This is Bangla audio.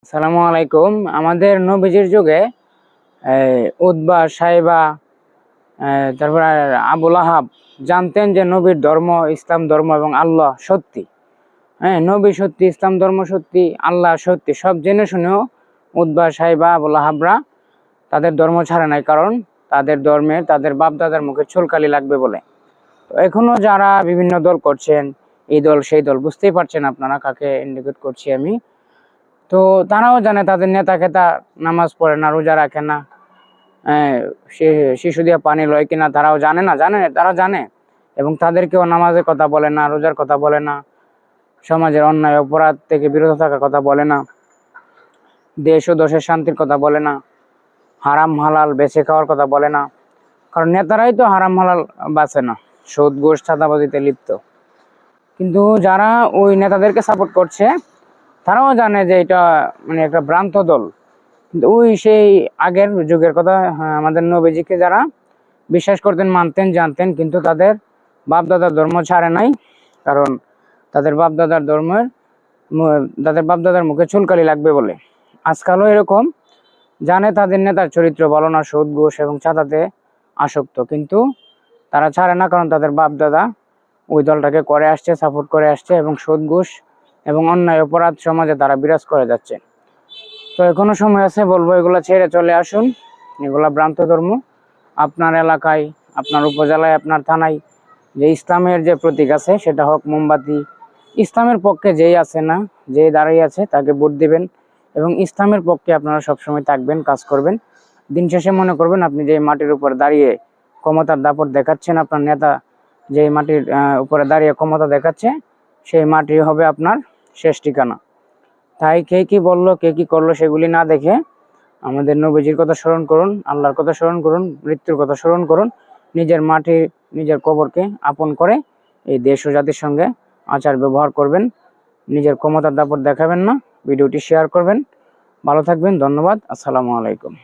আসসালামু আলাইকুম। আমাদের নবীজির যুগে উতবা, সাইবা, তারপর আবুল আহাব জানতেন যে নবীর ধর্ম ইসলাম ধর্ম এবং আল্লাহ সত্যি। নবী সত্যি, ইসলাম ধর্ম সত্যি, আল্লাহ সত্যি, সব জেনে শুনেও উতবা, সাইবা, আবুল আহাবরা তাদের ধর্ম ছাড়ে নাই, কারণ তাদের ধর্মে তাদের বাপদাদার মুখে চুলকালি লাগবে বলে। তো এখনো যারা বিভিন্ন দল করছেন, এই দল সেই দল, বুঝতেই পারছেন আপনারা কাকে ইন্ডিকেট করছি আমি। তো তারাও জানে তাদের নেতা খেতা নামাজ পড়ে না, রোজা রাখে না, শিশু দিয়ে পানি লয় কিনা তারাও তারা জানে, এবং তাদেরকেও নামাজের কথা বলে না, রোজার কথা বলে না, সমাজের অন্যায় অপরাধ থেকে বিরত থাকার কথা বলে না, দেশ ও দেশের শান্তির কথা বলে না, হারাম হালাল বেছে খাওয়ার কথা বলে না, কারণ নেতারাই তো হারাম হালাল বাঁচে না, সুদ ঘুষ চাঁদাবাজিতে লিপ্ত। কিন্তু যারা ওই নেতাদেরকে সাপোর্ট করছে তারাও জানে যে এটা মানে একটা ভ্রান্ত দল। কিন্তু ওই সেই আগের যুগের কথা, আমাদের নবীজিকে যারা বিশ্বাস করতেন, মানতেন, জানতেন, কিন্তু তাদের বাপদাদার ধর্ম ছাড়ে নাই, কারণ তাদের বাপদাদার মুখে চুলকালি লাগবে বলে। আজকালও এরকম জানে তাদের নেতার চরিত্র ভালো না, সুদ ঘুষ এবং চাঁদাতে আসক্ত, কিন্তু তারা ছাড়ে না, কারণ তাদের বাপদাদা ওই দলটাকে করে আসছে, সাপোর্ট করে আসছে, এবং সুদ ঘুষ এবং অন্যায় অপরাধ সমাজে তারা বিরাজ করে যাচ্ছে। তো এখনো সময় আছে, বলবো এগুলা ছেড়ে চলে আসুন। এগুলা ভ্রান্ত ধর্ম। আপনার এলাকায়, আপনার উপজেলায়, আপনার থানায় যে ইসলামের যে প্রতীক আছে সেটা হোক মোমবাতি। ইসলামের পক্ষে যেই আছে না, যে দাঁড়িয়ে আছে তাকে ভোট দিবেন, এবং ইসলামের পক্ষে আপনারা সবসময় থাকবেন, কাজ করবেন। দিন শেষে মনে করবেন আপনি যে মাটির উপর দাঁড়িয়ে ক্ষমতার দাপট দেখাচ্ছেন, আপনার নেতা যে মাটির উপরে দাঁড়িয়ে ক্ষমতা দেখাচ্ছে, সেই মাটি হবে আপনার শেষ ঠিকানা। তাই কে কি বললো, কে কি করলো সেগুলি না দেখে আমাদের নবীজির কথা স্মরণ করুন, আল্লাহর কথা স্মরণ করুন, মৃত্যুর কথা স্মরণ করুন। নিজের মাটি, নিজের কবরকে আপন করে এই দেশ ও জাতির সঙ্গে আচার ব্যবহার করবেন। নিজের ক্ষমতার দাপট দেখাবেন না। ভিডিওটি শেয়ার করবেন। ভালো থাকবেন। ধন্যবাদ। আসসালামু আলাইকুম।